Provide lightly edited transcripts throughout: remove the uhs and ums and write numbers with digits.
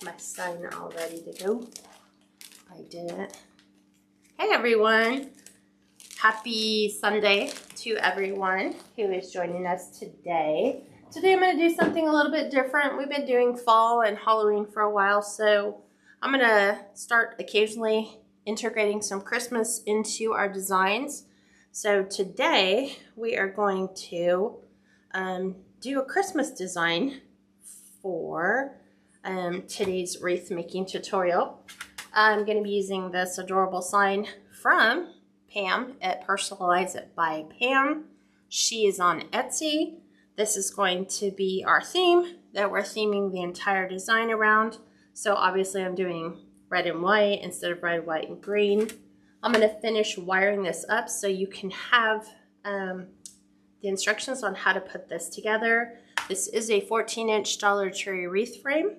my sign all ready to go. I didn't. Hey everyone! Happy Sunday to everyone who is joining us today. Today I'm going to do something a little bit different. We've been doing fall and Halloween for a while, so I'm going to start occasionally integrating some Christmas into our designs. So today we are going to do a Christmas design for today's wreath making tutorial. I'm going to be using this adorable sign from Pam at Personalize by Pam. She is on Etsy. This is going to be our theme that we're theming the entire design around. So obviously I'm doing red and white instead of red, white, and green. I'm going to finish wiring this up so you can have the instructions on how to put this together. This is a 14-inch Dollar Tree wreath frame,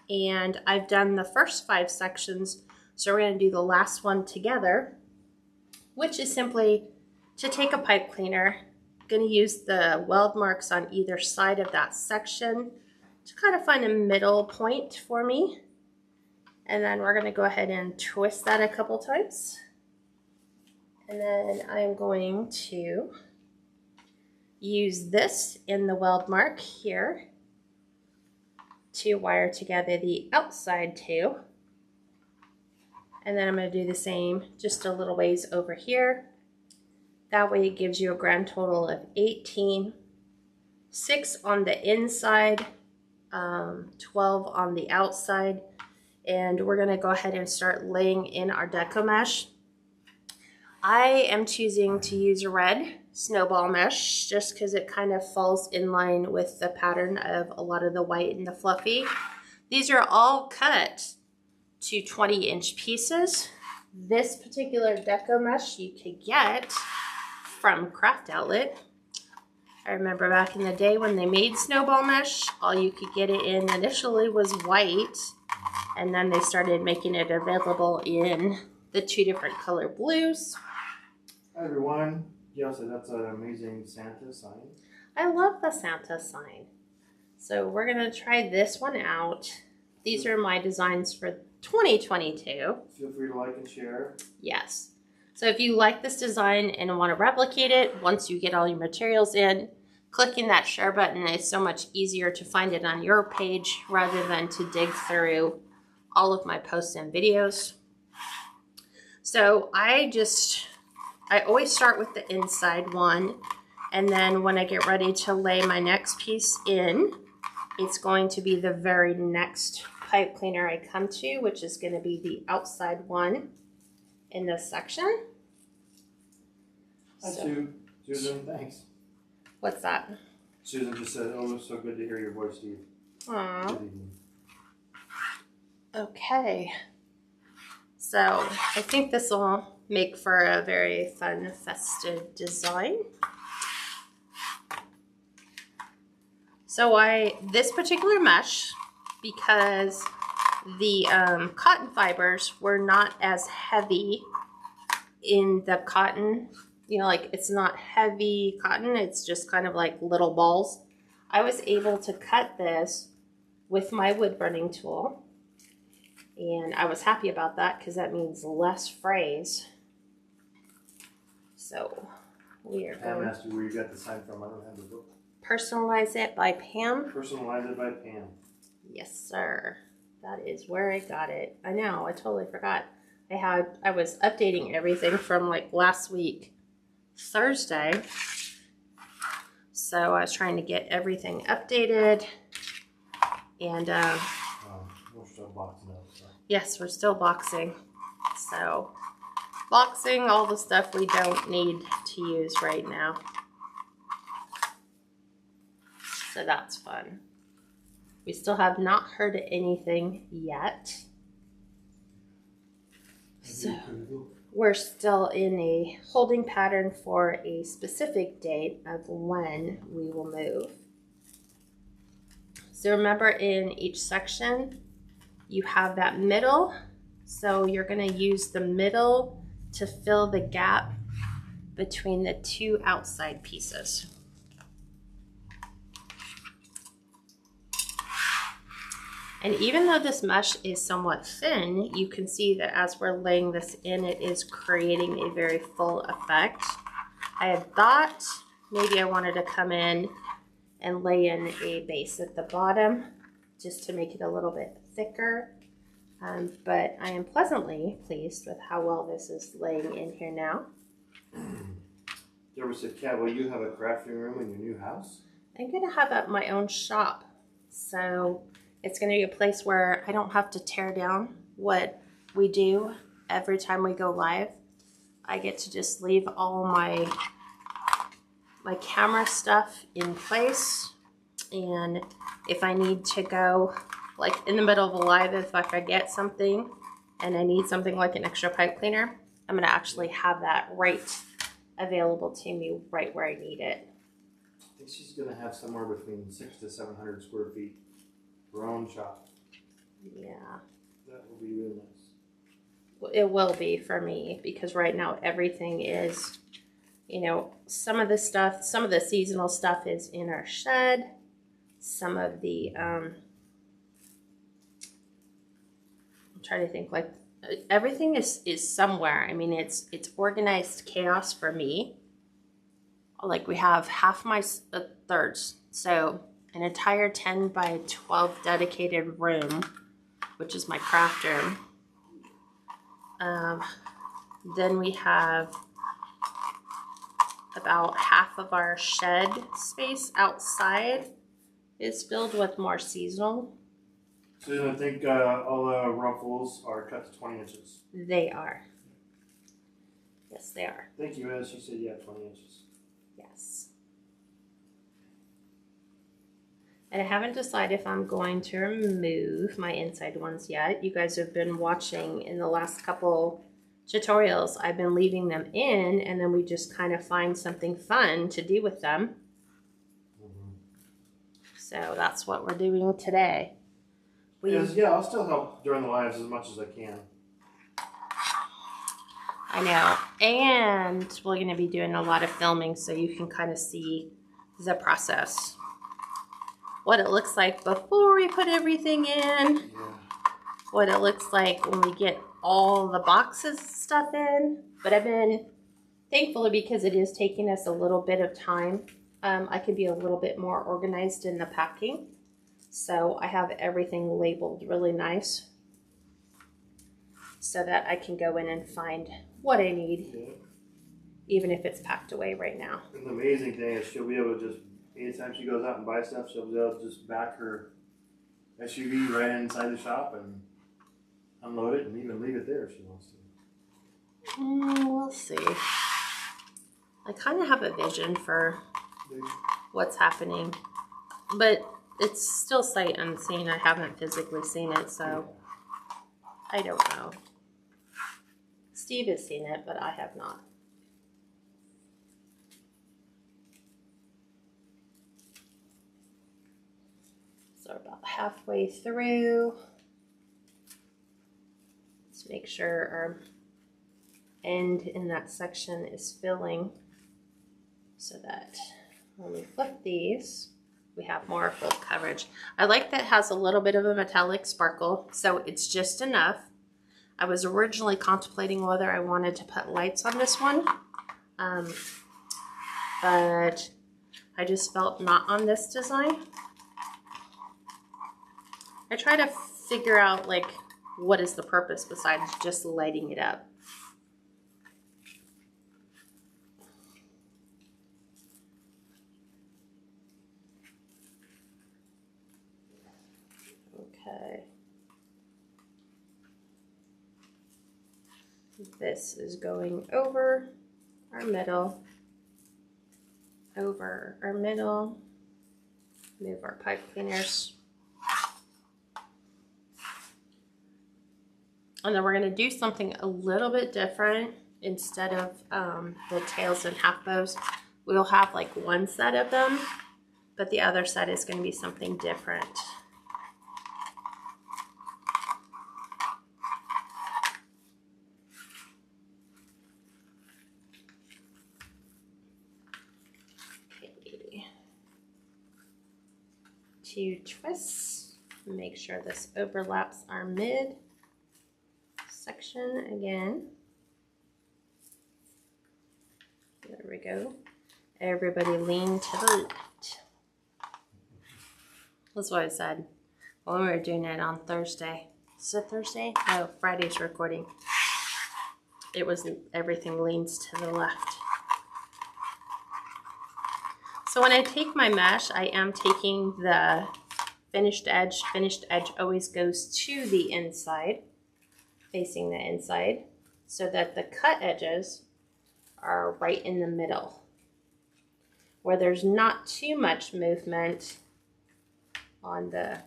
and I've done the first 5 sections, so we're going to do the last one together, which is simply to take a pipe cleaner. I'm going to use the weld marks on either side of that section to kind of find a middle point for me, and then we're going to go ahead and twist that a couple times, and then I'm going to use this in the weld mark here to wire together the outside too. And then I'm going to do the same just a little ways over here. That way it gives you a grand total of 18, 6 on the inside, 12 on the outside. And we're going to go ahead and start laying in our deco mesh. I am choosing to use red snowball mesh just because it kind of falls in line with the pattern of a lot of the white and the fluffy. These are all cut to 20-inch pieces. This particular deco mesh you could get from Craft Outlet. I remember back in the day when they made snowball mesh, all you could get it in initially was white, and then they started making it available in the 2 different color blues. Hi everyone. Yeah, so that's an amazing Santa sign. I love the Santa sign. So we're going to try this one out. These are my designs for 2022. Feel free to like and share. Yes. So if you like this design and want to replicate it, once you get all your materials in, clicking that share button is so much easier to find it on your page rather than to dig through all of my posts and videos. So I always start with the inside one, and then when I get ready to lay my next piece in, it's going to be the very next pipe cleaner I come to, which is going to be the outside one in this section. Hi, Sue. Susan, thanks. What's that? Susan just said, oh, it's so good to hear your voice, Steve. Aww. Good evening. Okay. So I think this will make for a very fun, festive design. So this particular mesh, because the cotton fibers were not as heavy in the cotton, you know, like it's not heavy cotton, it's just kind of like little balls. I was able to cut this with my wood burning tool, and I was happy about that because that means less frays. So we are Pam going asked you where you got the sign from. I don't have the book. Personalize It by Pam. Personalize It by Pam. Yes, sir. That is where I got it. I know, I totally forgot. I was updating everything from like last week, Thursday. So I was trying to get everything updated. And We're still boxing up. So. yes, we're still boxing. So boxing all the stuff we don't need to use right now. So that's fun. We still have not heard anything yet. So we're still in a holding pattern for a specific date of when we will move. So remember, in each section, you have that middle. So you're going to use the middle to fill the gap between the 2 outside pieces. And even though this mesh is somewhat thin, you can see that as we're laying this in, it is creating a very full effect. I had thought maybe I wanted to come in and lay in a base at the bottom just to make it a little bit thicker. But I am pleasantly pleased with how well this is laying in here now. Deborah said, Kat, will you have a crafting room in your new house? I'm going to have up my own shop. So it's going to be a place where I don't have to tear down what we do every time we go live. I get to just leave all my camera stuff in place. And if I need to go, like in the middle of a live, if I forget something and I need something like an extra pipe cleaner, I'm going to actually have that right available to me right where I need it. I think she's going to have somewhere between 600 to 700 square feet. Her own shop. Yeah. That will be really nice. It will be for me because right now everything is, you know, some of the stuff, some of the seasonal stuff is in our shed. Some of the, I'm trying to think, like everything is somewhere. I mean, it's organized chaos for me. Like we have half my thirds. So an entire 10 by 12 dedicated room, which is my craft room. Then we have about half of our shed space outside is filled with more seasonal. So I think all the ruffles are cut to 20 inches. They are. Yes, they are. Thank you, as she said, yeah, 20 inches. Yes. And I haven't decided if I'm going to remove my inside ones yet. You guys have been watching in the last couple tutorials. I've been leaving them in, and then we just kind of find something fun to do with them. So that's what we're doing today. Yeah, I'll still help during the lives as much as I can. I know. And we're going to be doing a lot of filming so you can kind of see the process. What it looks like before we put everything in. Yeah. What it looks like when we get all the boxes stuff in. But I've been, thankfully, because it is taking us a little bit of time, I can be a little bit more organized in the packing. So I have everything labeled really nice so that I can go in and find what I need, even if it's packed away right now. And the amazing thing is she'll be able to just, anytime she goes out and buys stuff, she'll be able to just back her SUV right inside the shop and unload it and even leave it there if she wants to. We'll see. I kind of have a vision for what's happening, but it's still sight unseen. I haven't physically seen it, so I don't know. Steve has seen it, but I have not. So about halfway through. Let's make sure our end in that section is filling so that when we flip these, we have more full coverage. I like that it has a little bit of a metallic sparkle, so it's just enough. I was originally contemplating whether I wanted to put lights on this one, but I just felt not on this design. I try to figure out like what is the purpose besides just lighting it up. Okay. This is going over our middle, over our middle, move our pipe cleaners. And then we're going to do something a little bit different. Instead of the tails and half bows, we'll have like one set of them, but the other set is going to be something different. Okay. 2 twists, Make sure this overlaps our mid section again. There we go. Everybody lean to the left. That's what I said when we were doing it on Thursday. Is it Thursday? No, Friday's recording. It was everything leans to the left. So when I take my mesh, I am taking the finished edge. Finished edge always goes to the inside, facing the inside, so that the cut edges are right in the middle, where there's not too much movement on the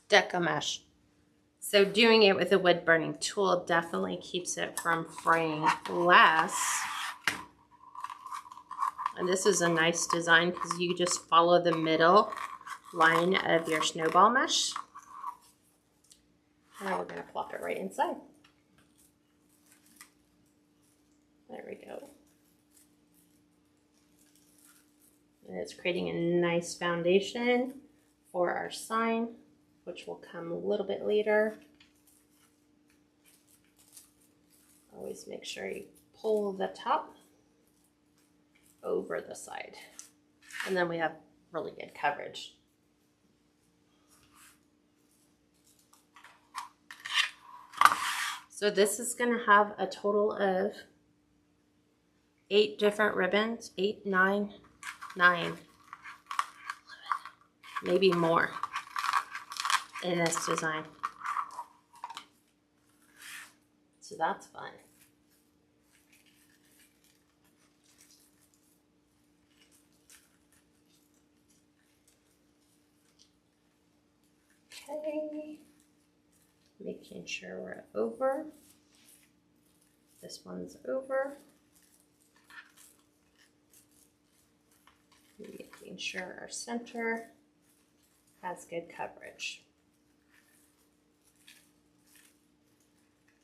deca mesh. So doing it with a wood burning tool definitely keeps it from fraying less. And this is a nice design because you just follow the middle line of your snowball mesh. And we're going to plop it right inside. There we go. And it's creating a nice foundation for our sign, which will come a little bit later. Always make sure you pull the top over the side. And then we have really good coverage. So this is going to have a total of 8 different ribbons, 8, 9, 9, maybe more in this design. So that's fun. Okay, making sure we're over. This one's over. Making sure our center has good coverage.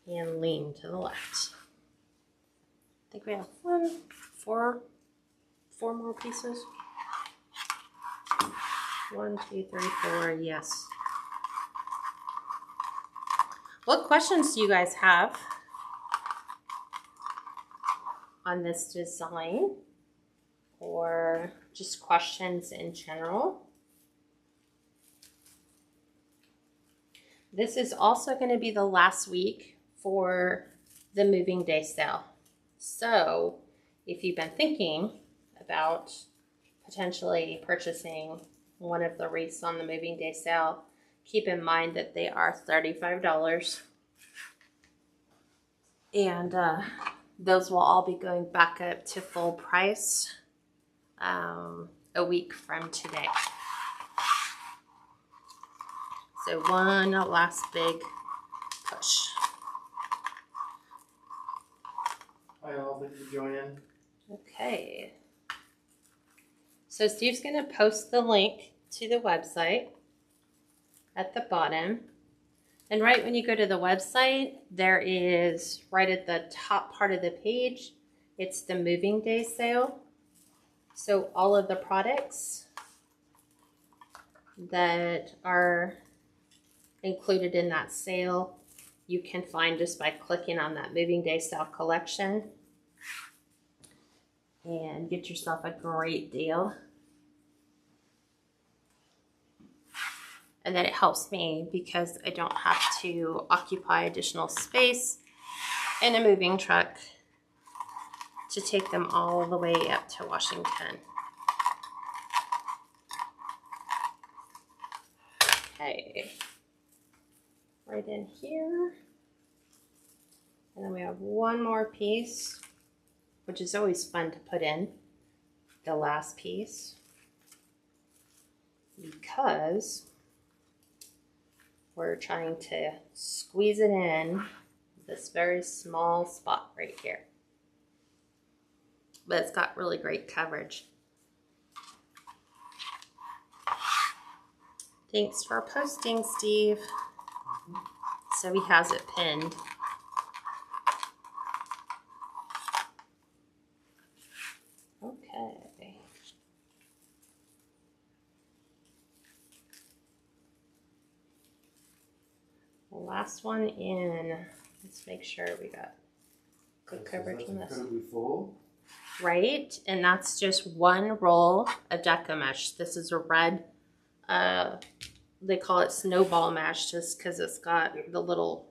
And lean to the left. I think we have four more pieces. 1, 2, 3, 4, yes. What questions do you guys have on this design, or just questions in general? This is also going to be the last week for the moving day sale. So if you've been thinking about potentially purchasing one of the wreaths on the moving day sale, keep in mind that they are $35. And those will all be going back up to full price a week from today. So one last big push. Hi all, thank you for joining. Okay. So Steve's going to post the link to the website at the bottom. And right when you go to the website, there is right at the top part of the page, it's the moving day sale. So all of the products that are included in that sale, you can find just by clicking on that moving day sale collection and get yourself a great deal. And then it helps me because I don't have to occupy additional space in a moving truck to take them all the way up to Washington. Okay, right in here. And then we have one more piece, which is always fun to put in, the last piece, because we're trying to squeeze it in this very small spot right here. But it's got really great coverage. Thanks for posting, Steve. So he has it pinned. Okay. Last one in. Let's make sure we got good coverage on this. Incredibly full. Right, and that's just one roll of deco mesh. This is a red, they call it snowball mesh just because it's got the little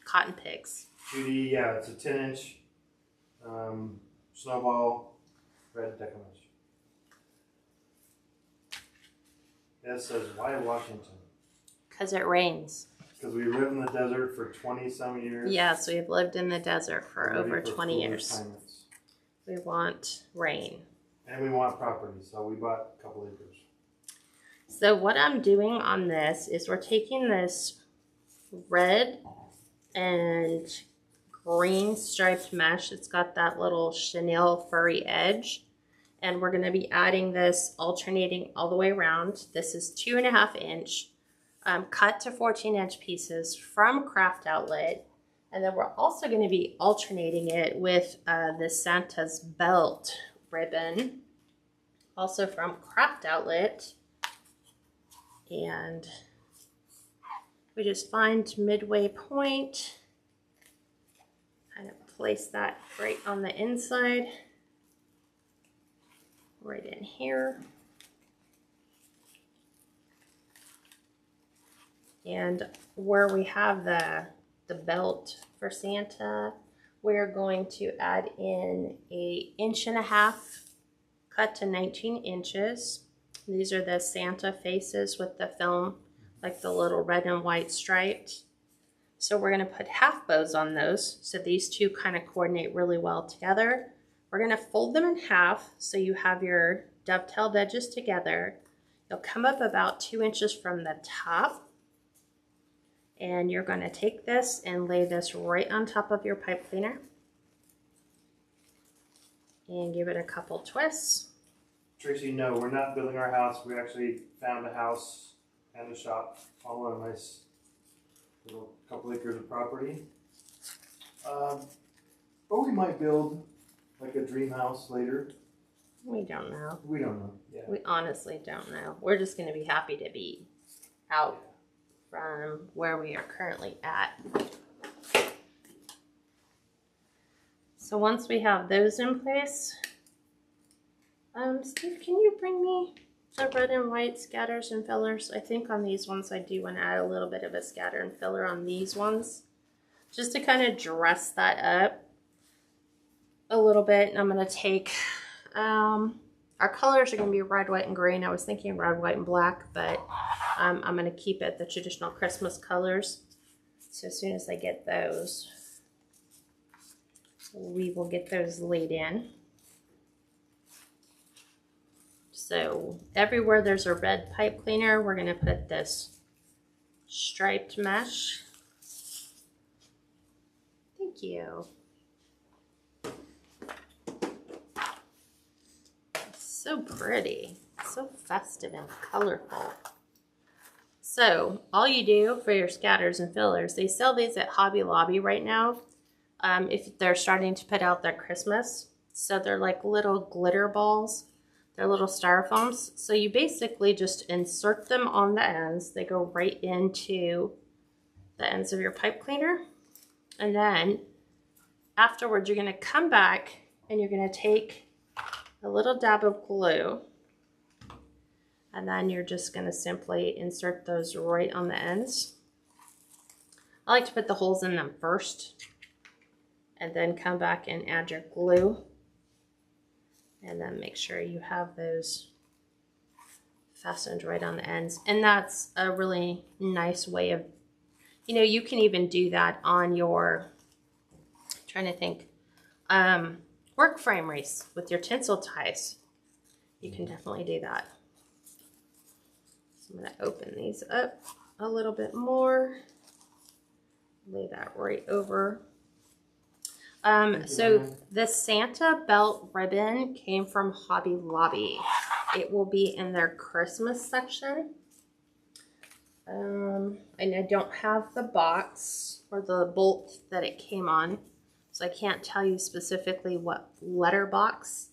cotton picks. Yeah, it's a 10-inch snowball red deco mesh. It says, why Washington? Because it rains. Because we lived in the desert for 20-some years. Yes, we've lived in the desert for over 20 years. Climates. We want rain. And we want property, so we bought a couple acres. So what I'm doing on this is we're taking this red and green striped mesh. It's got that little chenille furry edge. And we're going to be adding this, alternating all the way around. This is 2.5 inch, cut to 14-inch pieces from Craft Outlet. And then we're also going to be alternating it with the Santa's belt ribbon, also from Craft Outlet. And we just find midway point, kind of place that right on the inside, right in here. And where we have the belt for Santa, we're going to add in a 1.5 inch cut to 19 inches. These are the Santa faces with the film, like the little red and white striped. So we're going to put half bows on those, so these two kind of coordinate really well together. We're going to fold them in half so you have your dovetailed edges together. You'll come up about 2 inches from the top. And you're going to take this and lay this right on top of your pipe cleaner. And give it a couple twists. Tracy, no, we're not building our house. We actually found a house and a shop all on a nice little couple acres of property. But we might build like a dream house later. We don't know. We don't know. Yeah. We honestly don't know. We're just going to be happy to be out from where we are currently at. So once we have those in place, Steve, can you bring me the red and white scatters and fillers? I think on these ones I do want to add a little bit of a scatter and filler on these ones, just to kind of dress that up a little bit. And I'm going to take, our colors are going to be red, white, and green. I was thinking red, white, and black, but I'm going to keep it the traditional Christmas colors. So as soon as I get those, we will get those laid in. So everywhere there's a red pipe cleaner, we're going to put this striped mesh. Thank you. So pretty, so festive and colorful. So all you do for your scatters and fillers, they sell these at Hobby Lobby right now. If they're starting to put out their Christmas. So they're like little glitter balls. They're little styrofoams. So you basically just insert them on the ends. They go right into the ends of your pipe cleaner. And then afterwards, you're going to come back and you're going to take a little dab of glue, and then you're just going to simply insert those right on the ends. I like to put the holes in them first and then come back and add your glue, and then make sure you have those fastened right on the ends. And that's a really nice way of, you know, you can even do that on your, I'm trying to think, work frame wreaths with your tinsel ties. You can definitely do that. So I'm going to open these up a little bit more. Lay that right over. So the Santa belt ribbon came from Hobby Lobby. It will be in their Christmas section. And I don't have the box or the bolt that it came on, so I can't tell you specifically what letter box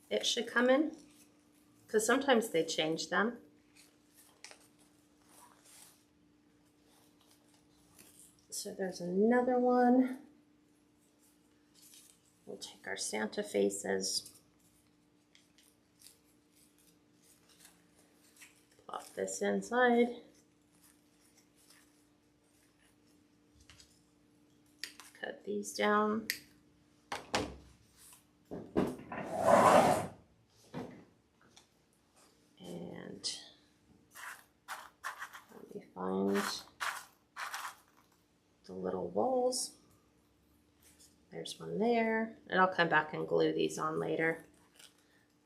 it should come in, because sometimes they change them. So there's another one. We'll take our Santa faces. Plop this inside. Cut these down. And let me find the little walls. There's one there, and I'll come back and glue these on later.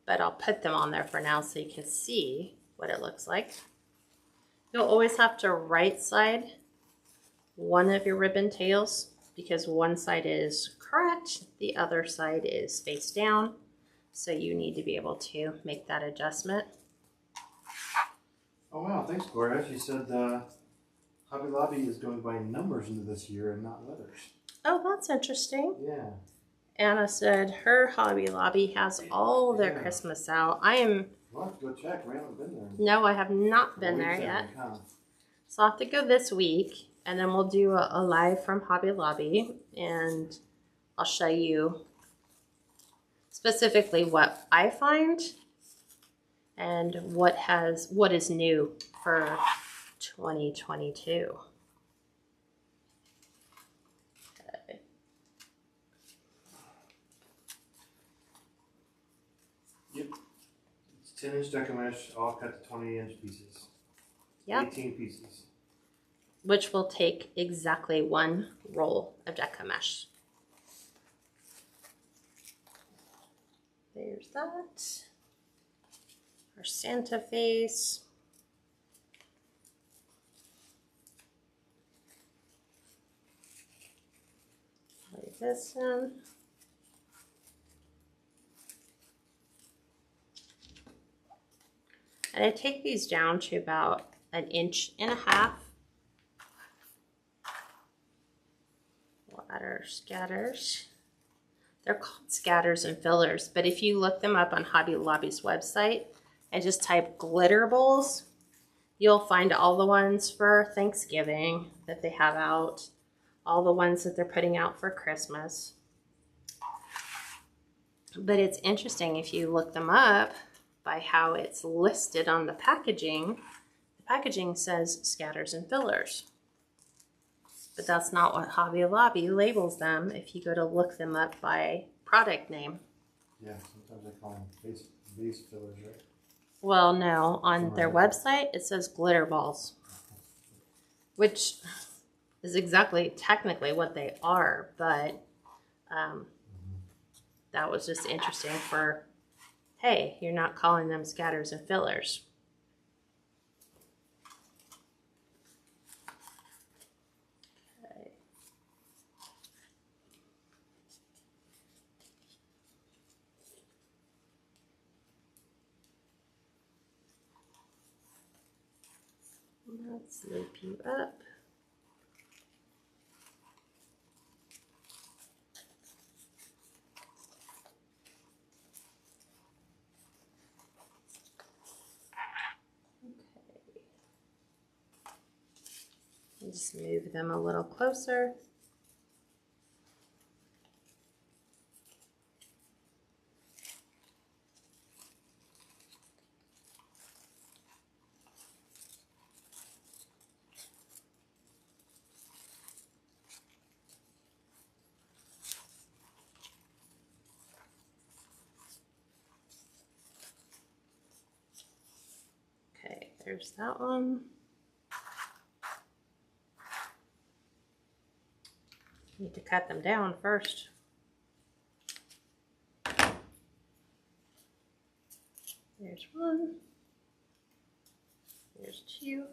But I'll put them on there for now so you can see what it looks like. You'll always have to right side one of your ribbon tails because one side is correct, the other side is face down. So you need to be able to make that adjustment. Oh wow, thanks Gloria. She said Hobby Lobby is going by numbers into this year and not letters. Oh, that's interesting. Yeah. Anna said her Hobby Lobby has all their Christmas out. We'll have to go check. We haven't been there. No, I have not been there yet. So I'll have to go this week, and then we'll do a live from Hobby Lobby, and I'll show you specifically what I find and what is new for 2022. Okay. Yep. It's 10-inch deco mesh, all cut to 20-inch pieces. Yep. 18 pieces. Which will take exactly one roll of deco mesh. There's that. Our Santa face. Lay this in. And I take these down to about 1.5 inches. We'll add our scatters. They're called scatters and fillers, but if you look them up on Hobby Lobby's website and just type glitter bowls, you'll find all the ones for Thanksgiving that they have out, all the ones that they're putting out for Christmas. But it's interesting if you look them up by how it's listed on the packaging. The packaging says scatters and fillers. But that's not what Hobby Lobby labels them if you go to look them up by product name. Yeah, sometimes I call them base fillers, right? Well, no, on their website it says glitter balls, which is exactly technically what they are, but that was just interesting for, hey, you're not calling them scatters and fillers. Let's loop you up. Okay. Just move them a little closer. Okay, there's that one. Need to cut them down first. There's one. There's two.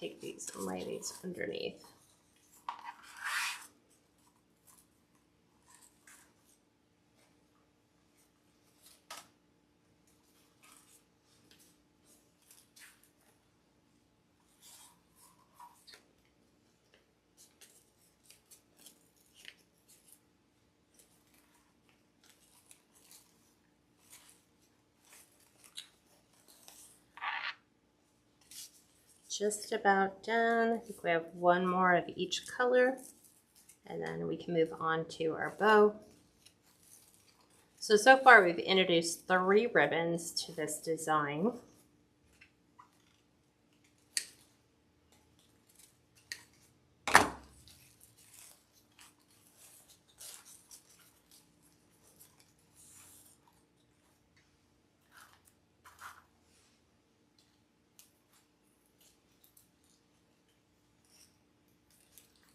Take these and lay these underneath. just about done. I think we have one more of each color, and then we can move on to our bow. So far we've introduced 3 ribbons to this design.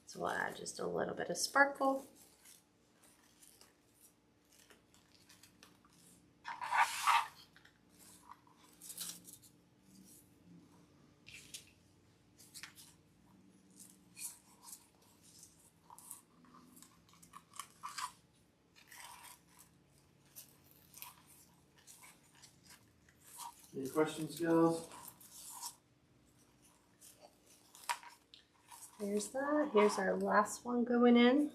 So we'll add just a little bit of sparkle. Any questions, girls? Here's that. Here's our last one going in.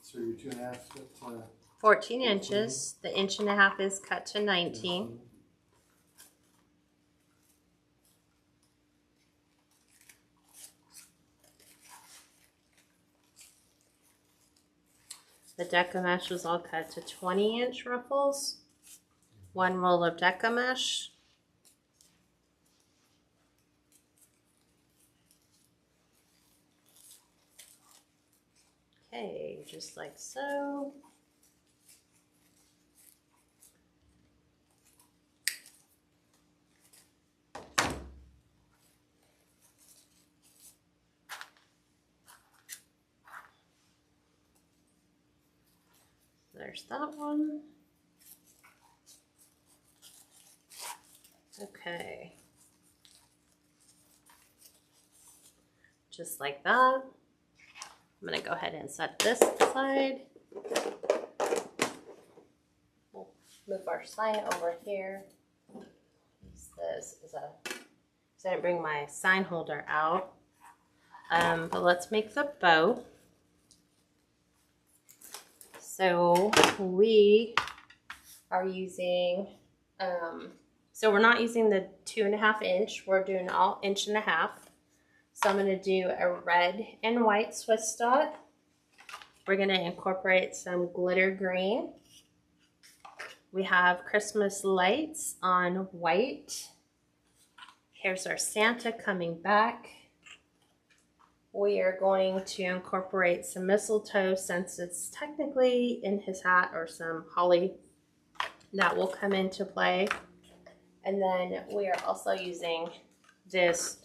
So your 2.5 to 14 inches. The 1.5 inches is cut to 19. The deca mesh was all cut to 20-inch ruffles. 1 roll of deca mesh. Okay, just like so. There's that one. Okay. Just like that. I'm going to go ahead and set this aside. We'll move our sign over here. This is a, so I didn't bring my sign holder out. But let's make the bow. So we are using, so we're not using the 2.5 inch, we're doing all 1.5 inches. So I'm going to do a red and white Swiss dot. We're going to incorporate some glitter green. We have Christmas lights on white. Here's our Santa coming back. We are going to incorporate some mistletoe since it's technically in his hat, or some holly that will come into play. And then we are also using this,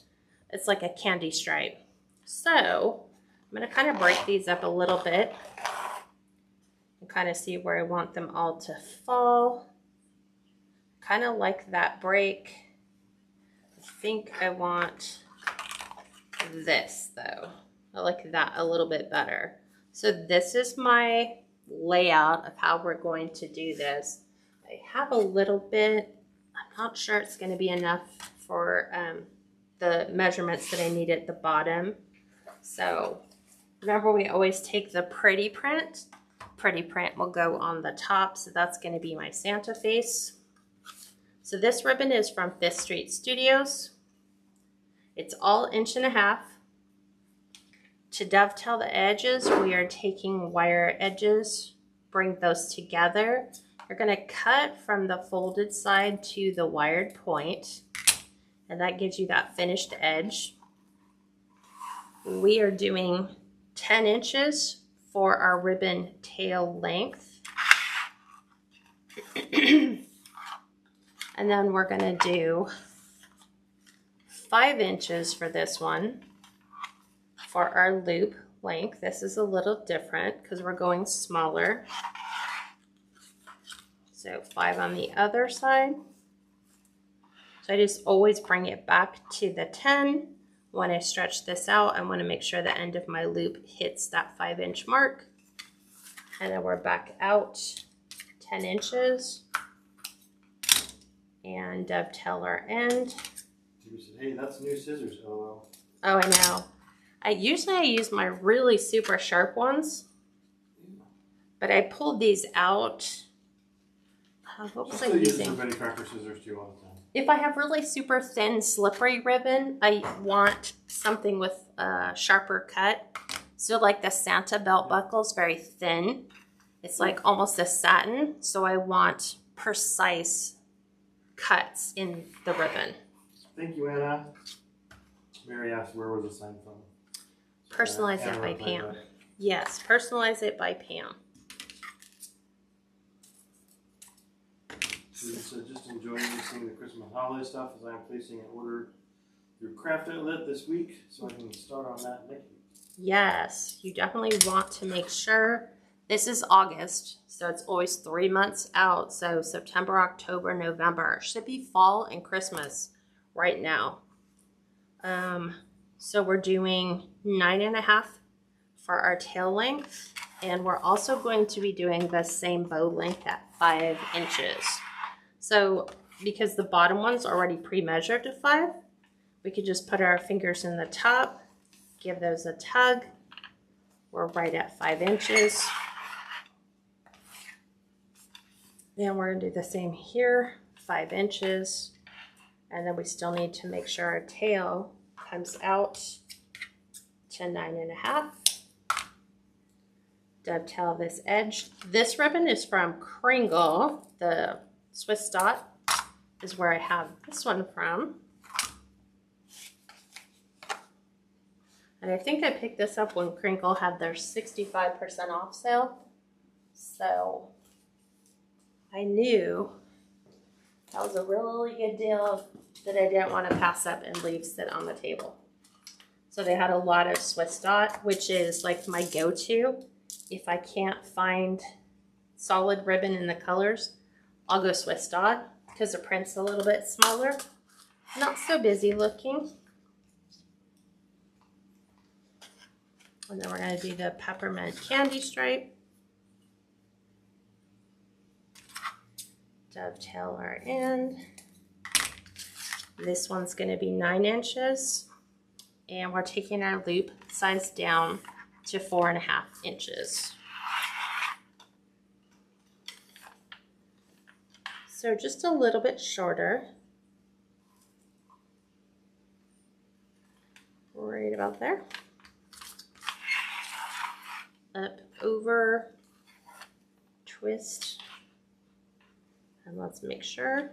it's like a candy stripe. So I'm going to kind of break these up a little bit and kind of see where I want them all to fall. Kind of like that break. I think I want this though. I like that a little bit better. So this is my layout of how we're going to do this. I have a little bit, I'm not sure it's going to be enough for the measurements that I need at the bottom. So remember, we always take the pretty print. Pretty print will go on the top, so that's going to be my Santa face. So this ribbon is from 5th Street Studios. It's all 1.5 inches. To dovetail the edges, we are taking wire edges, bring those together. You're going to cut from the folded side to the wired point, and that gives you that finished edge. We are doing 10 inches for our ribbon tail length. And then we're going to do 5 inches for this one for our loop length. This is a little different because we're going smaller. So 5 on the other side. So I just always bring it back to the 10. When I stretch this out, I want to make sure the end of my loop hits that 5-inch mark. And then we're back out 10 inches and dovetail our end. Hey, that's new scissors, LOL. Oh, I know. I usually use my really super sharp ones, but I pulled these out. What was I using? Betty Crocker scissors too all the time. If I have really super thin, slippery ribbon, I want something with a sharper cut. So like the Santa belt buckle is very thin. It's like almost a satin. So I want precise cuts in the ribbon. Thank you, Anna. Mary asked where was the sign from. Personalize It by Pam. Yes, Personalize It by Pam. So just enjoying seeing the Christmas holiday stuff as I'm placing an order through Craft Outlet this week, so I can start on that next week. Yes, you definitely want to make sure. This is August, so it's always 3 months out. So September, October, November should be fall and Christmas right now. So we're doing 9.5 for our tail length, and we're also going to be doing the same bow length at 5 inches. So because the bottom one's already pre-measured to 5, we could just put our fingers in the top, give those a tug. We're right at 5 inches. Then we're gonna do the same here, 5 inches. And then we still need to make sure our tail comes out to 9.5. Dovetail this edge. This ribbon is from Kringle. The Swiss dot is where I have this one from. And I think I picked this up when Kringle had their 65% off sale. So I knew that was a really good deal that I didn't want to pass up and leave sit on the table. So they had a lot of Swiss dot, which is like my go-to. If I can't find solid ribbon in the colors, I'll go Swiss dot because the print's a little bit smaller. Not so busy looking. And then we're going to do the peppermint candy stripe. Dovetail our end. This one's going to be 9 inches. And we're taking our loop size down to 4.5 inches. So just a little bit shorter. Right about there. Up, over, twist, and let's make sure.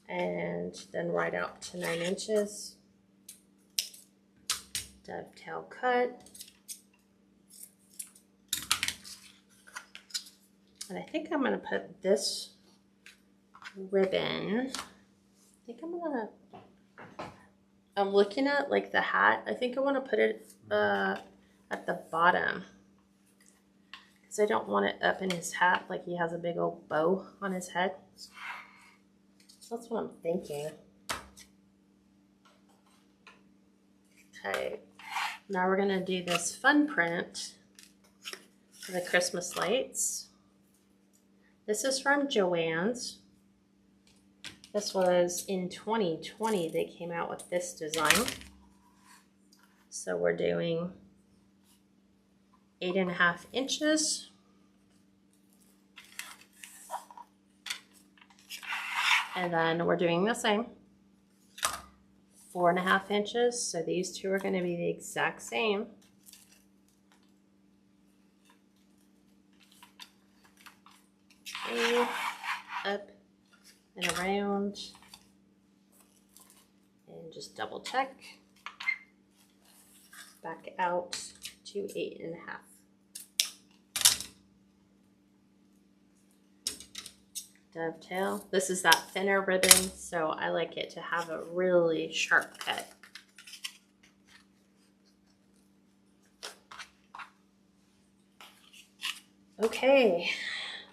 And then right out to 9 inches. Dovetail cut. And I think I'm going to put this ribbon, I'm looking at like the hat. I think I want to put it at the bottom because I don't want it up in his hat like he has a big old bow on his head. That's what I'm thinking. Okay, now we're gonna do this fun print for the Christmas lights. This is from Joann's. This was in 2020 they came out with this design. So we're doing 8.5 inches. And then we're doing the same. 4.5 inches. So these two are going to be the exact same. Okay. Up and around. And just double check. Back out to 8.5. Dovetail. This is that thinner ribbon, so I like it to have a really sharp cut. Okay,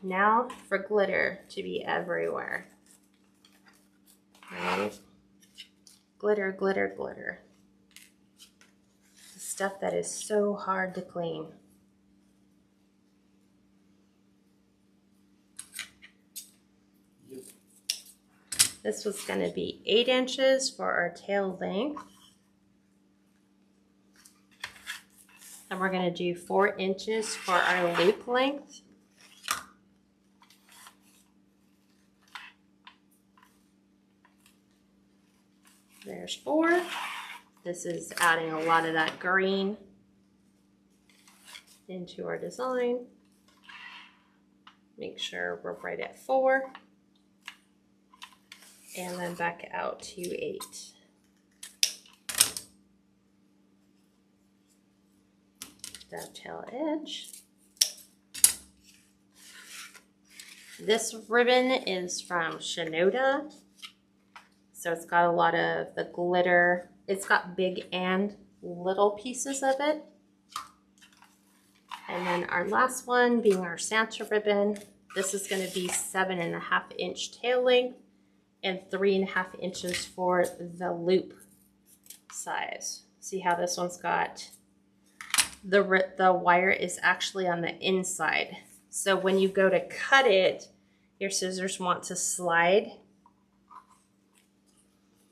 now for glitter to be everywhere. All right. Glitter, glitter, glitter. The stuff that is so hard to clean. This was going to be 8 inches for our tail length. And we're going to do 4 inches for our loop length. There's 4. This is adding a lot of that green into our design. Make sure we're right at 4. And then back out to 8. Dovetail edge. This ribbon is from Shinoda. So it's got a lot of the glitter. It's got big and little pieces of it. And then our last one being our Santa ribbon. This is going to be 7.5-inch tail length and 3.5 inches for the loop size. See how this one's got the wire is actually on the inside. So when you go to cut it, your scissors want to slide.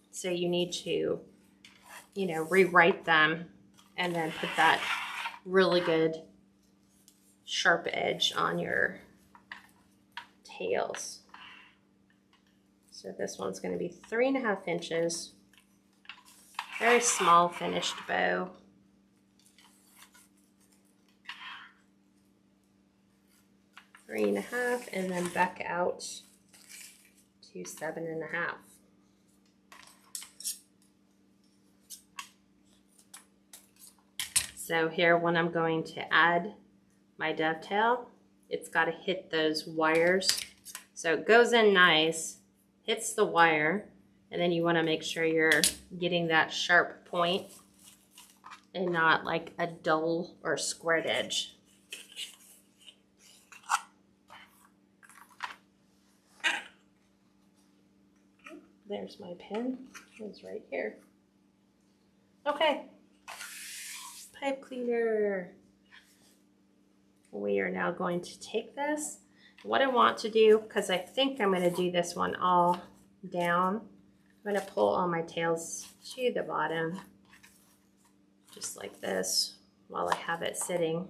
So you need to, you know, rewrite them and then put that really good sharp edge on your tails. So this one's going to be 3.5 inches. Very small finished bow. Three and a half, and then back out to 7.5. So here, when I'm going to add my dovetail, it's got to hit those wires. So it goes in nice, hits the wire, and then you want to make sure you're getting that sharp point and not like a dull or squared edge. There's my pen. It's right here. Okay. Pipe cleaner. We are now going to take this. What I want to do, because I think I'm going to do this one all down, I'm going to pull all my tails to the bottom, just like this, while I have it sitting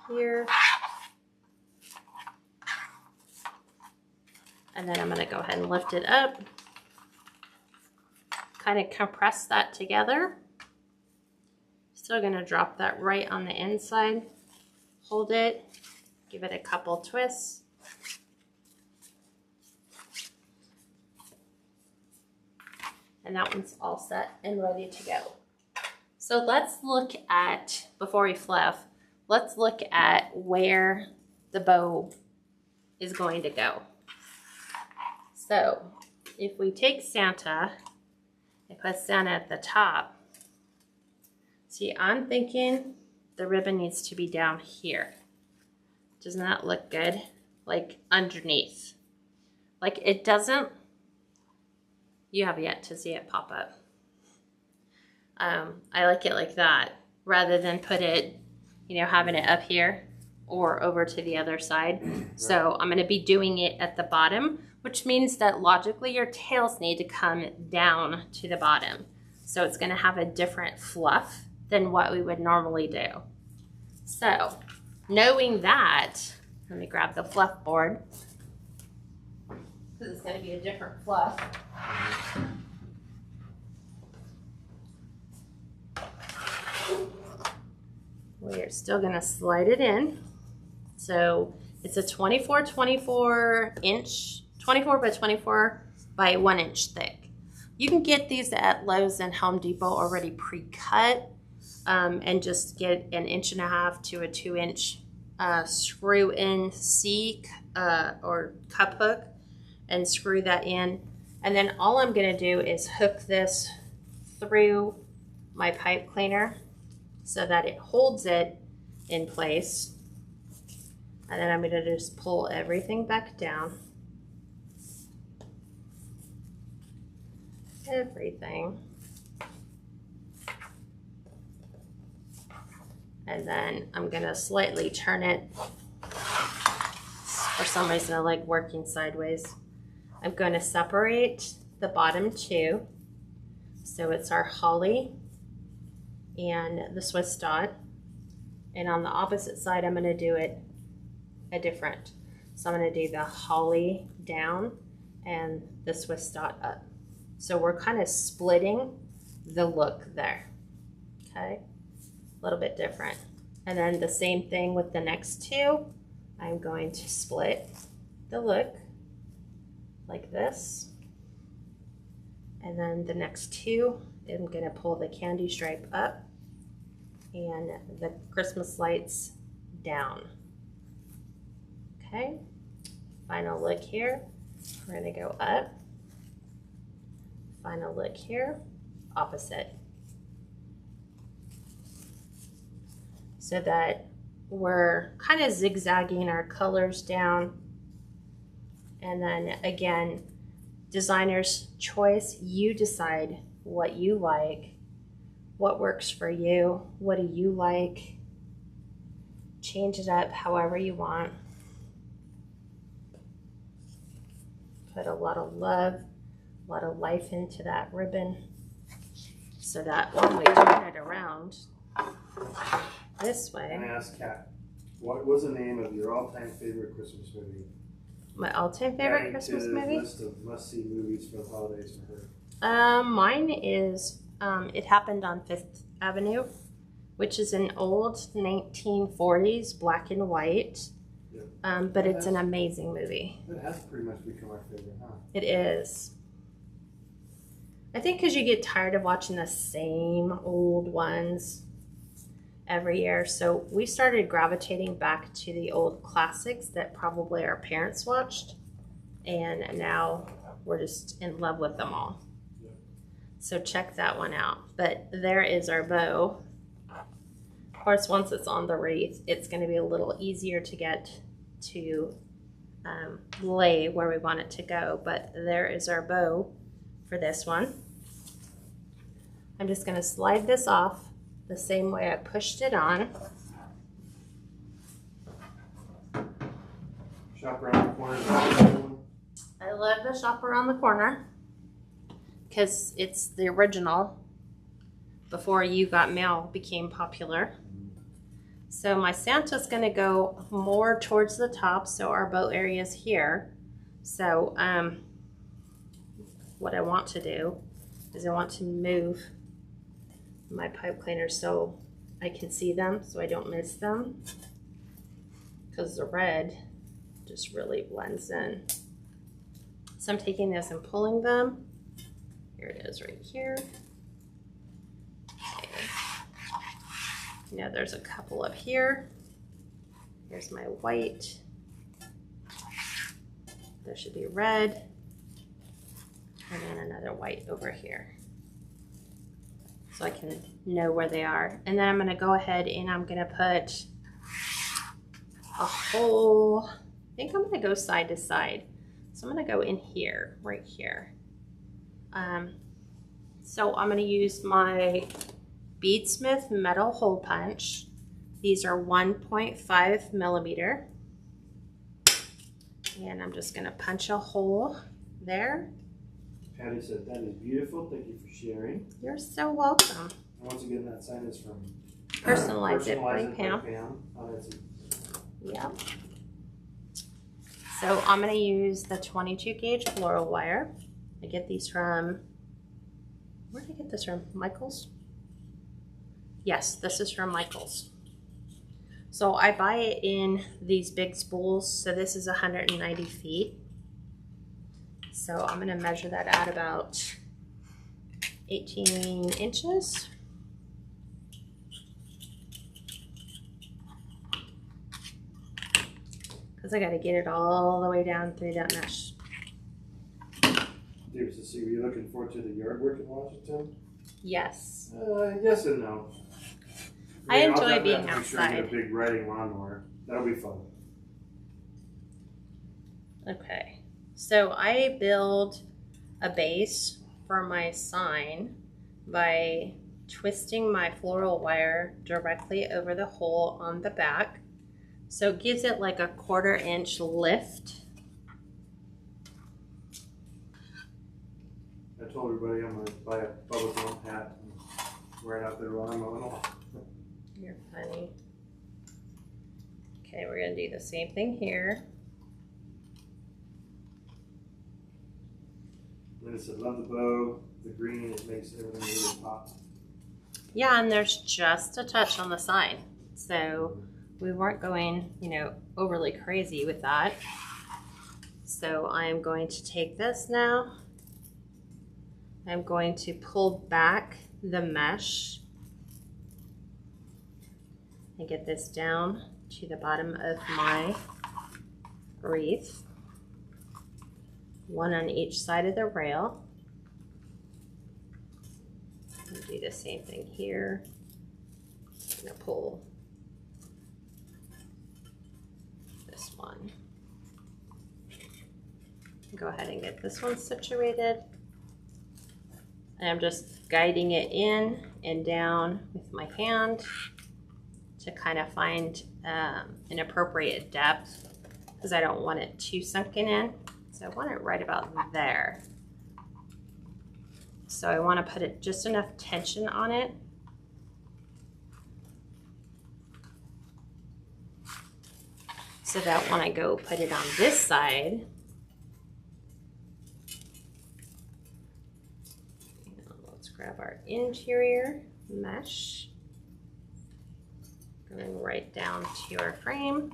here. And then I'm going to go ahead and lift it up, kind of compress that together. Still going to drop that right on the inside. Hold it, give it a couple twists. And that one's all set and ready to go. So let's look at, before we fluff, let's look at where the bow is going to go. So if we take Santa and put Santa at the top, see, I'm thinking the ribbon needs to be down here. Doesn't that look good? Like underneath. Like it doesn't, you have yet to see it pop up. I like it like that rather than put it, you know, having it up here or over to the other side. Right. So I'm going to be doing it at the bottom, which means that logically your tails need to come down to the bottom. So it's going to have a different fluff than what we would normally do. So knowing that, let me grab the fluff board because it's going to be a different fluff. We're still going to slide it in. So it's a 24 inch, 24 by 24 by 1 inch thick. You can get these at Lowe's and Home Depot already pre-cut, and just get an 1.5 to a 2 inch screw in C or cup hook and screw that in. And then all I'm going to do is hook this through my pipe cleaner so that it holds it in place. And then I'm going to just pull everything back down. Everything. And then I'm going to slightly turn it. For some reason I like working sideways. I'm going to separate the bottom two. So it's our holly and the Swiss dot. And on the opposite side, I'm going to do it a different. So I'm going to do the holly down and the Swiss dot up. So we're kind of splitting the look there. Okay, a little bit different. And then the same thing with the next two. I'm going to split the look like this. And then the next two, I'm gonna pull the candy stripe up and the Christmas lights down. Okay, final look here. We're gonna go up. Final look here, opposite. So that we're kind of zigzagging our colors down. And then again, designer's choice, you decide what you like, what works for you, what do you like. Change it up however you want. Put a lot of love, a lot of life into that ribbon so that when we turn it around this way. Can I ask Kat, what was the name of your all-time favorite Christmas movie? My all-time favorite Christmas movie? List of must-see movies for the holidays for her. Mine is It Happened on Fifth Avenue, which is an old 1940s black and white, but it's an amazing movie. It has pretty much become our favorite, huh? It is. I think because you get tired of watching the same old ones every year, so we started gravitating back to the old classics that probably our parents watched, and now we're just in love with them all. Yeah. So check that one out. But there is our bow. Of course, once it's on the wreath, it's going to be a little easier to get to lay where we want it to go, but there is our bow for this one. I'm just going to slide this off the same way I pushed it on. Shop around the corner. I love the shop around the corner because it's the original before You Got Mail became popular. So my Santa's going to go more towards the top, so our bow area is here. So what I want to do is I want to move my pipe cleaners so I can see them, so I don't miss them, because the red just really blends in. So I'm taking this and pulling them. Here it is right here. Okay. You know, there's a couple up here. Here's my white. There should be red. And then another white over here. So I can know where they are. And then I'm gonna go ahead and I'm gonna put a hole. I think I'm gonna go side to side. So I'm gonna go in here, right here. So I'm gonna use my Beadsmith metal hole punch. These are 1.5 millimeter. And I'm just gonna punch a hole there. Patty said, "That is beautiful. Thank you for sharing." You're so welcome. And once again, that sign is from Personalize It by Pam. On Etsy. Yeah. So I'm going to use the 22 gauge floral wire. I get these from, where did I get this from? Michael's? Yes, this is from Michael's. So I buy it in these big spools. So this is 190 feet. So I'm going to measure that at about 18 inches. Because I got to get it all the way down through that mesh. David says, "So you're looking forward to the yard work in Washington?" Yes. Yes and no. I I'll enjoy definitely being have to make sure I outside. get a big riding lawnmower. That'll be fun. Okay. So I build a base for my sign by twisting my floral wire directly over the hole on the back. So it gives it like a 1/4 inch lift. I told everybody I'm going to buy a bubble gum hat and wear it out there while I'm mowing the lawn. You're funny. Okay, we're going to do the same thing here. And it said, love the bow, the green, it makes everything really pop. Yeah, and there's just a touch on the side. So we weren't going, you know, overly crazy with that. So I'm going to take this now. I'm going to pull back the mesh and get this down to the bottom of my wreath. One on each side of the rail. And do the same thing here. I'm gonna pull this one. Go ahead and get this one situated. And I'm just guiding it in and down with my hand to kind of find an appropriate depth, because I don't want it too sunken in. So I want it right about there. So I want to put it just enough tension on it so that when I go put it on this side, let's grab our interior mesh, going right down to our frame.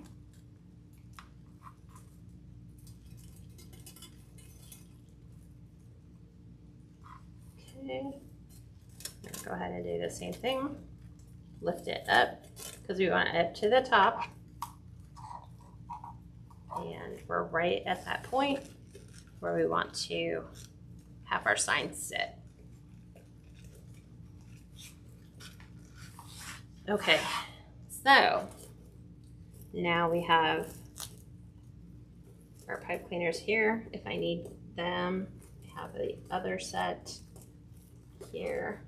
Okay, go ahead and do the same thing. Lift it up because we want it up to the top. And we're right at that point where we want to have our sign sit. Okay, so now we have our pipe cleaners here if I need them. I have the other set here,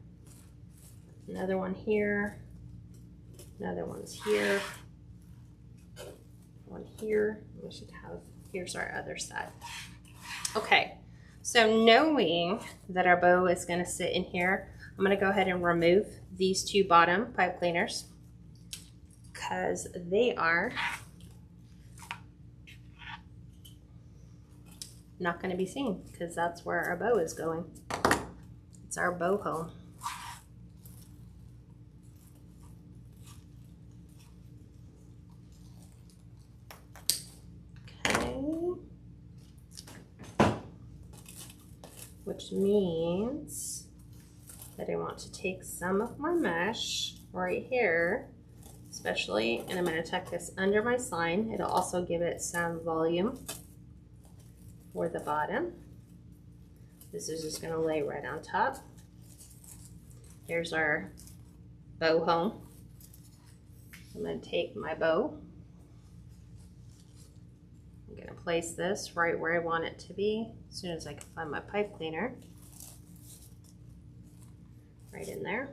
another one here, another one's here, one here. We should have, here's our other set. Okay, so knowing that our bow is going to sit in here, I'm going to go ahead and remove these two bottom pipe cleaners because they are not going to be seen, because that's where our bow is going. It's our bow hole. Okay. Which means that I want to take some of my mesh right here, especially, and I'm going to tuck this under my sign. It'll also give it some volume for the bottom. This is just going to lay right on top. Here's our bow hole. I'm going to take my bow. I'm going to place this right where I want it to be as soon as I can find my pipe cleaner. Right in there.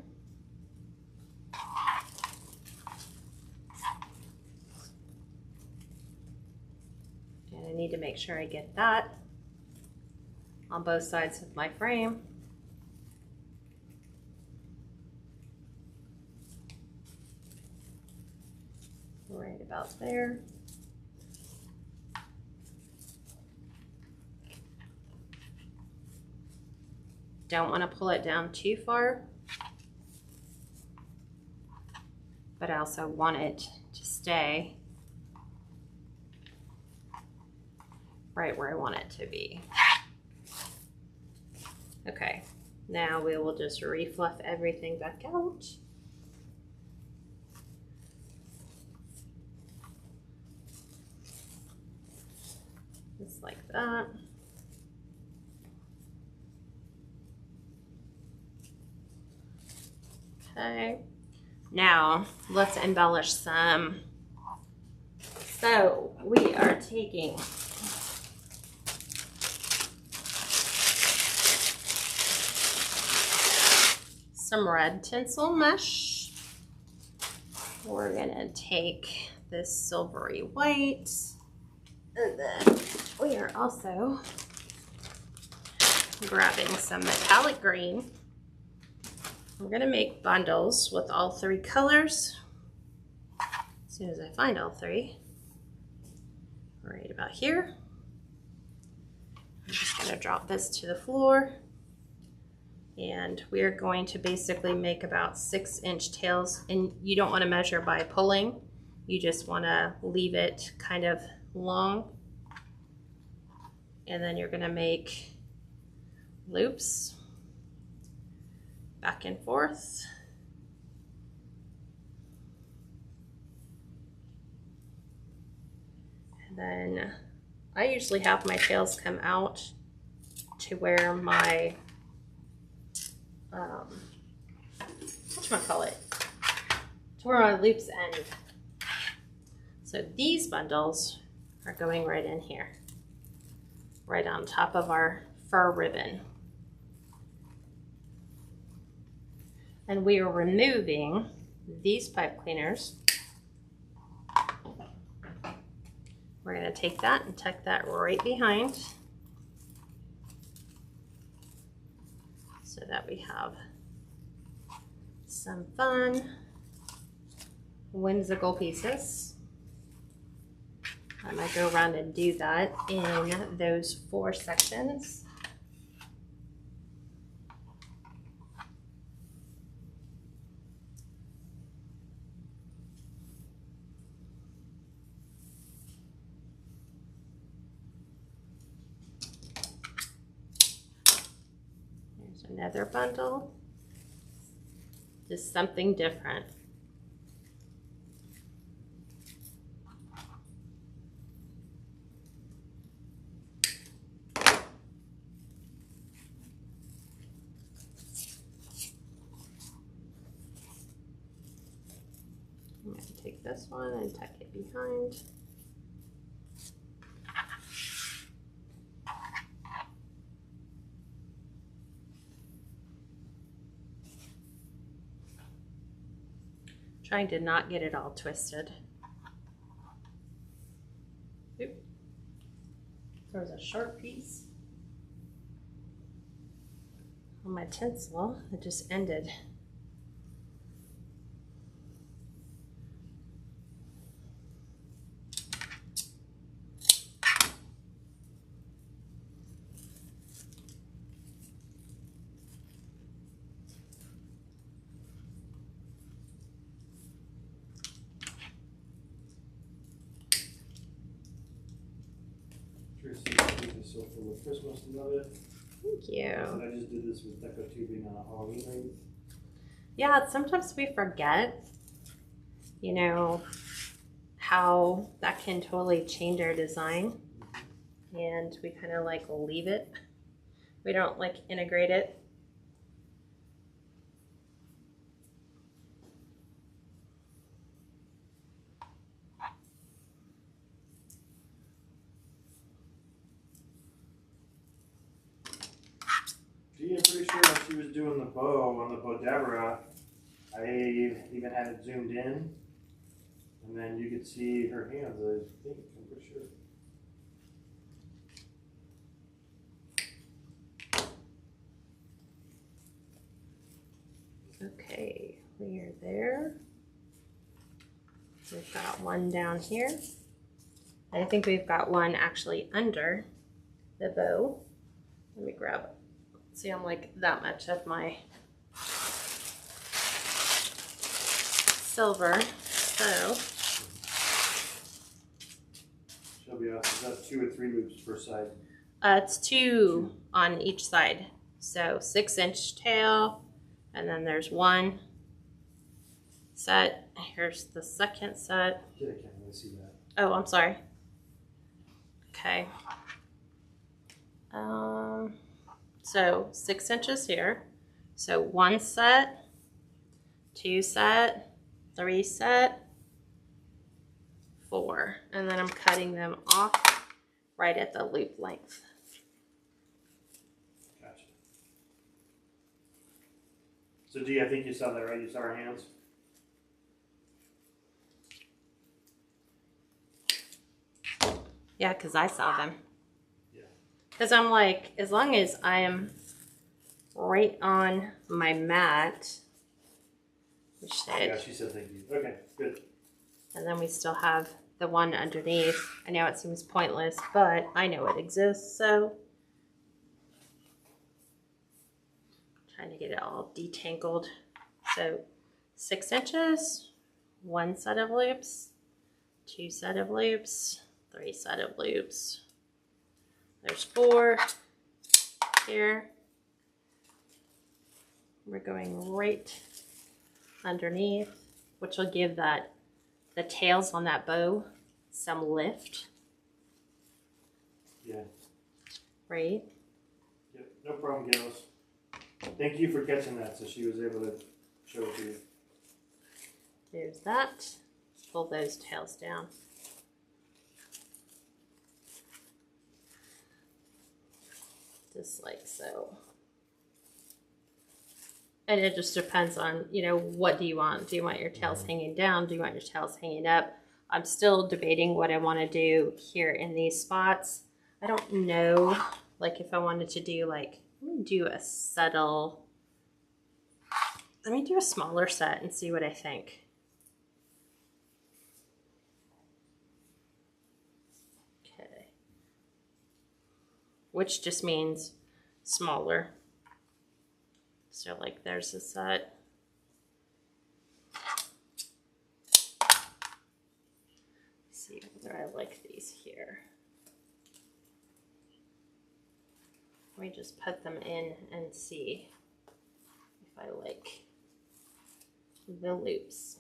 And I need to make sure I get that on both sides of my frame. Right about there. Don't want to pull it down too far, but I also want it to stay right where I want it to be. Okay, now we will just refluff everything back out. Just like that. Okay, now let's embellish some. So we are taking some red tinsel mesh. We're gonna take this silvery white, and then we are also grabbing some metallic green. We're gonna make bundles with all three colors as soon as I find all three. Right about here. I'm just I'm going to drop this to the floor. And we're going to basically make about 6-inch tails. And you don't want to measure by pulling. You just want to leave it kind of long. And then you're going to make loops back and forth. And then I usually have my tails come out to where my whatchamacallit, to where my loops end. So these bundles are going right in here, right on top of our fur ribbon. And we are removing these pipe cleaners. We're going to take that and tuck that right behind so that we have some fun, whimsical pieces. I might go around and do that in those 4 sections. There's another bundle. Just something different. I'm going to take this one and tuck it behind. Trying to not get it all twisted. Oop. There was a sharp piece on my tinsel that just ended. So full of Christmas, love it. Thank you. And I just did this with deco tubing on a Halloween wreath. Yeah, sometimes we forget, you know, how that can totally change our design. And we kind of like leave it. We don't like integrate it. Gee, I'm pretty sure when she was doing the bow on the Bodebra, I even had it zoomed in, and then you could see her hands, I think, I'm pretty sure. Okay, we are there. We've got one down here. I think we've got one actually under the bow. Let me grab it. See, I'm like that much of my silver. So She'll be awesome. That's 2 or 3 loops per side. it's 2 on each side. So 6-inch tail, and then there's 1 set. Here's the second set. I can't really see that. Oh, I'm sorry. Okay. So 6 inches here. So 1 set, 2 set, 3 set, 4. And then I'm cutting them off right at the loop length. Gotcha. So Dee, I think you saw that, right? You saw her hands? Yeah, because I saw them. Yeah. Because I'm like, as long as I am right on my mat, which Yeah, she said thank you. Okay, good. and then we still have the one underneath. I know it seems pointless, but I know it exists, so Trying to get it all detangled. So 6 inches, 1 set of loops, 2 set of loops, 3 set of loops. There's 4 here. We're going right underneath, which will give that the tails on that bow some lift. Yeah. Right? Yep, no problem, Gillis. Thank you for catching that so she was able to show it to you. There's that. Pull those tails down. Just like so. And it just depends on, you know, what do you want? Do you want your tails hanging down? Do you want your tails hanging up? I'm still debating what I want to do here in these spots. I don't know, like if I wanted to do like, let me do a subtle, let me do a smaller set and see what I think. Okay. Which just means smaller. So like there's a set. Let's see whether I like these here. Let me just put them in and see if I like the loops.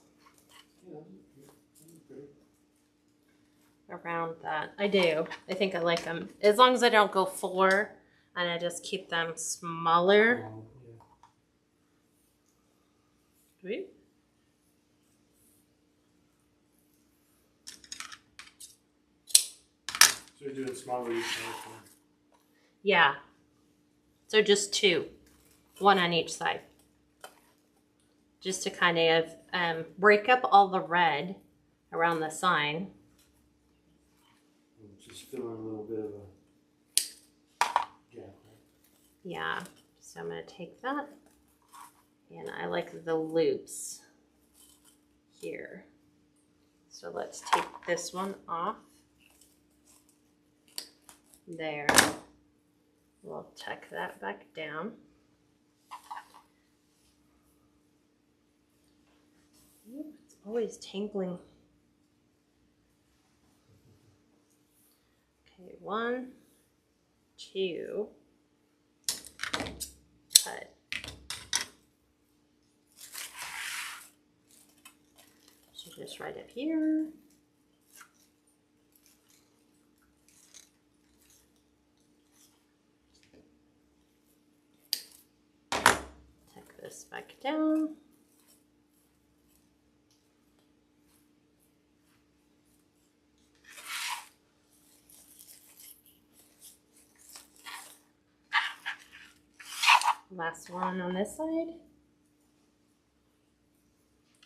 Around that. I do. I think I like them. As long as I don't go 4 and I just keep them smaller. Right? So you're doing smaller each time? Yeah. So just 2. 1 on each side. Just to kind of break up all the red around the sign. Just filling a little bit of a gap, right? Yeah. So I'm going to take that. And I like the loops here. So let's take this one off. There. We'll tuck that back down. It's always tangling. Okay, 1, 2, cut. So just right up here. Tuck this back down. Last one on this side.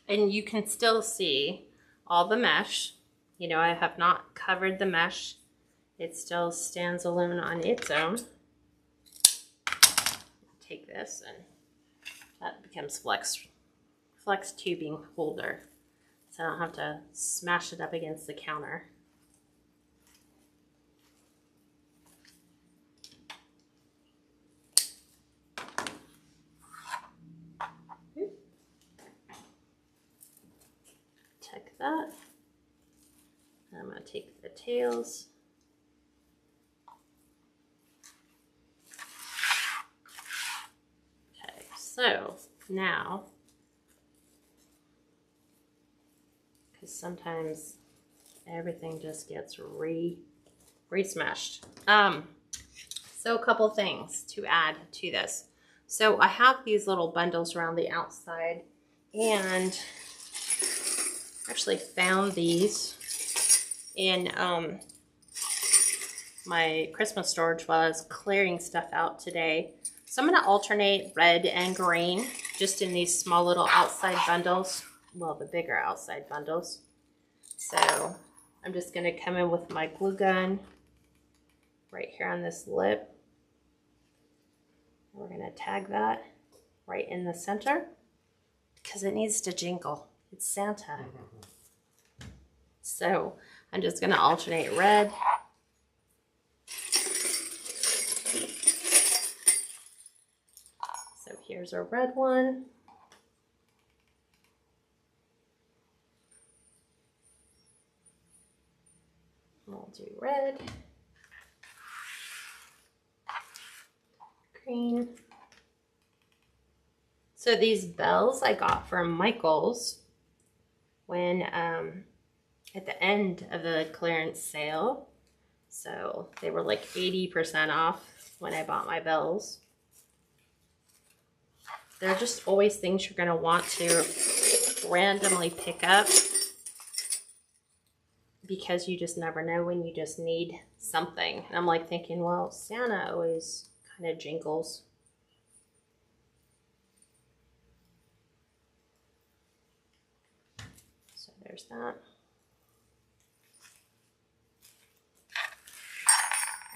And you can still see all the mesh. You know, I have not covered the mesh. It still stands alone on its own. Take this and that becomes flex tubing holder. So I don't have to smash it up against the counter. Check that. I'm going to take the tails. Okay, so now, because sometimes everything just gets re-smashed. So a couple things to add to this. So I have these little bundles around the outside, and actually found these in my Christmas storage while I was clearing stuff out today. So I'm going to alternate red and green just in these small little outside bundles. Well, the bigger outside bundles. So I'm just going to come in with my glue gun right here on this lip. We're going to tag that right in the center because it needs to jingle. It's Santa. So I'm just going to alternate red. So Here's a red one. We'll do red, green. So these bells I got from Michael's when at the end of the clearance sale. So they were like 80% off when I bought my bells. They're just always things you're gonna want to randomly pick up because you just never know when you just need something. And I'm like thinking, well, Santa always kind of jingles. So there's that.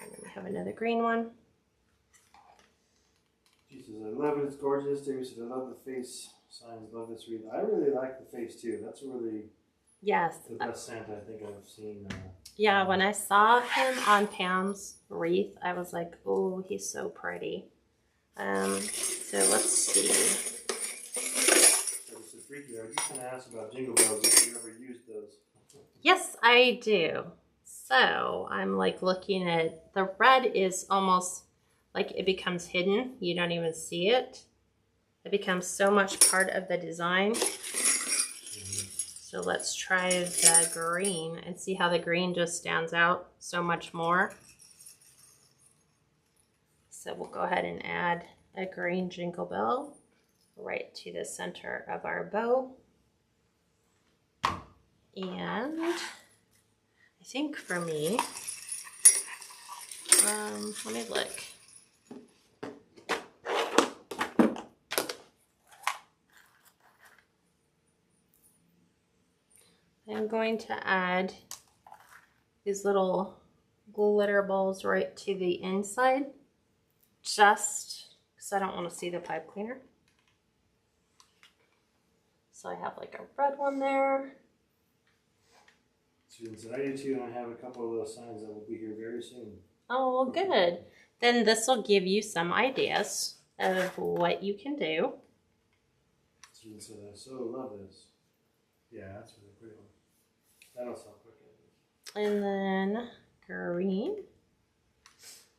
And then we have another green one. Jesus, I love it. It's gorgeous. David said, I love the face signs. Love this wreath. I really like the face too. That's really the best Santa I think I've seen. Yeah, when I saw him on Pam's wreath, I was like, oh, he's so pretty. So let's see. So this is freaky. I was just going to ask about Jingle Bells if you ever used those. Yes, I do. So I'm like looking at the red is almost like it becomes hidden. You don't even see it. It becomes so much part of the design. So let's try the green and see how the green just stands out so much more. So we'll go ahead and add a green jingle bell right to the center of our bow. And I think for me, let me look. I'm going to add these little glitter balls right to the inside, just because I don't want to see the pipe cleaner. So I have like a red one there. Students, I do too, and I have a couple of those signs that will be here very soon. Oh, well, good. Then this will give you some ideas of what you can do. Students said, I so love this. Yeah, that's really pretty one. That'll sell quick. And then green,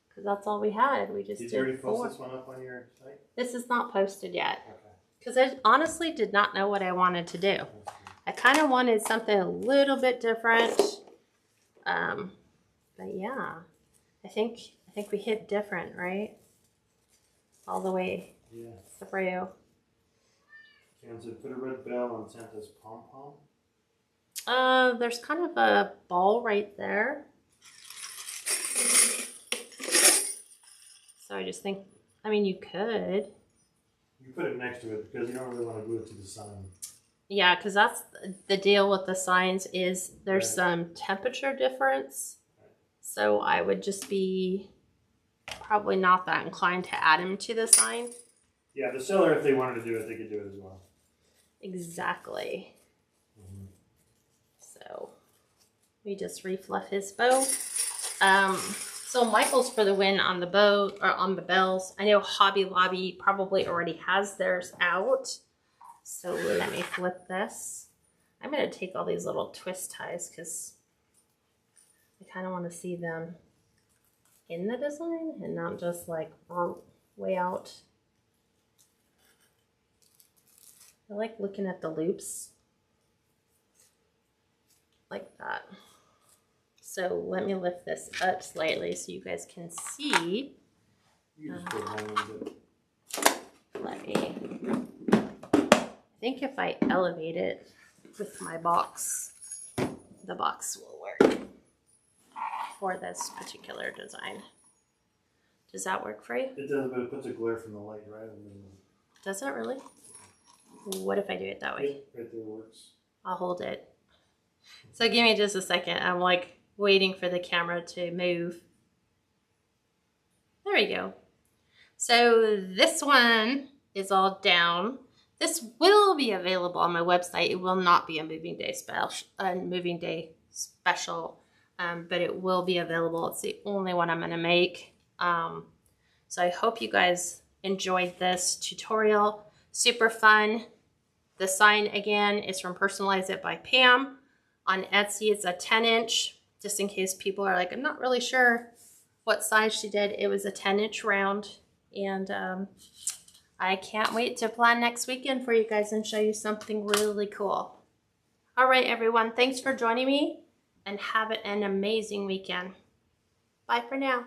because that's all we had. We just did you already did post 4. this one up on your site? This is not posted yet, Okay. because I honestly did not know what I wanted to do. I kind of wanted something a little bit different, but yeah, I think we hit different, right? All the way through. Jan said, put a red bell on Santa's pom-pom. There's kind of a ball right there. So I just think, I mean, you could. You put it next to it because you don't really want to glue it to the sign. Yeah, because that's the deal with the signs is there's some temperature difference. So I would just be probably not that inclined to add them to the sign. Yeah, the seller, if they wanted to do it, they could do it as well. Exactly. So we just refluff his bow. So Michael's for the win on the bow or on the bells. I know Hobby Lobby probably already has theirs out. So let me flip this. I'm going to take all these little twist ties because I kind of want to see them in the design and not just like way out. I like looking at the loops like that. So let me lift this up slightly so you guys can see. You just put it on Let me, I think if I elevate it with my box, the box will work for this particular design. Does that work for you? It does, but it puts a glare from the light, right? Does it really? What if I do it that way? Right there works. I'll hold it. So give me just a second. I'm like waiting for the camera to move. There we go. So this one is all down. This will be available on my website. It will not be a moving day special, but it will be available. It's the only one I'm going to make. So I hope you guys enjoyed this tutorial. Super fun. The sign again is from Personalize It by Pam. On Etsy, it's a 10-inch, just in case people are like, I'm not really sure what size she did. It was a 10-inch round, and I can't wait to plan next weekend for you guys and show you something really cool. All right, everyone, thanks for joining me, and have an amazing weekend. Bye for now.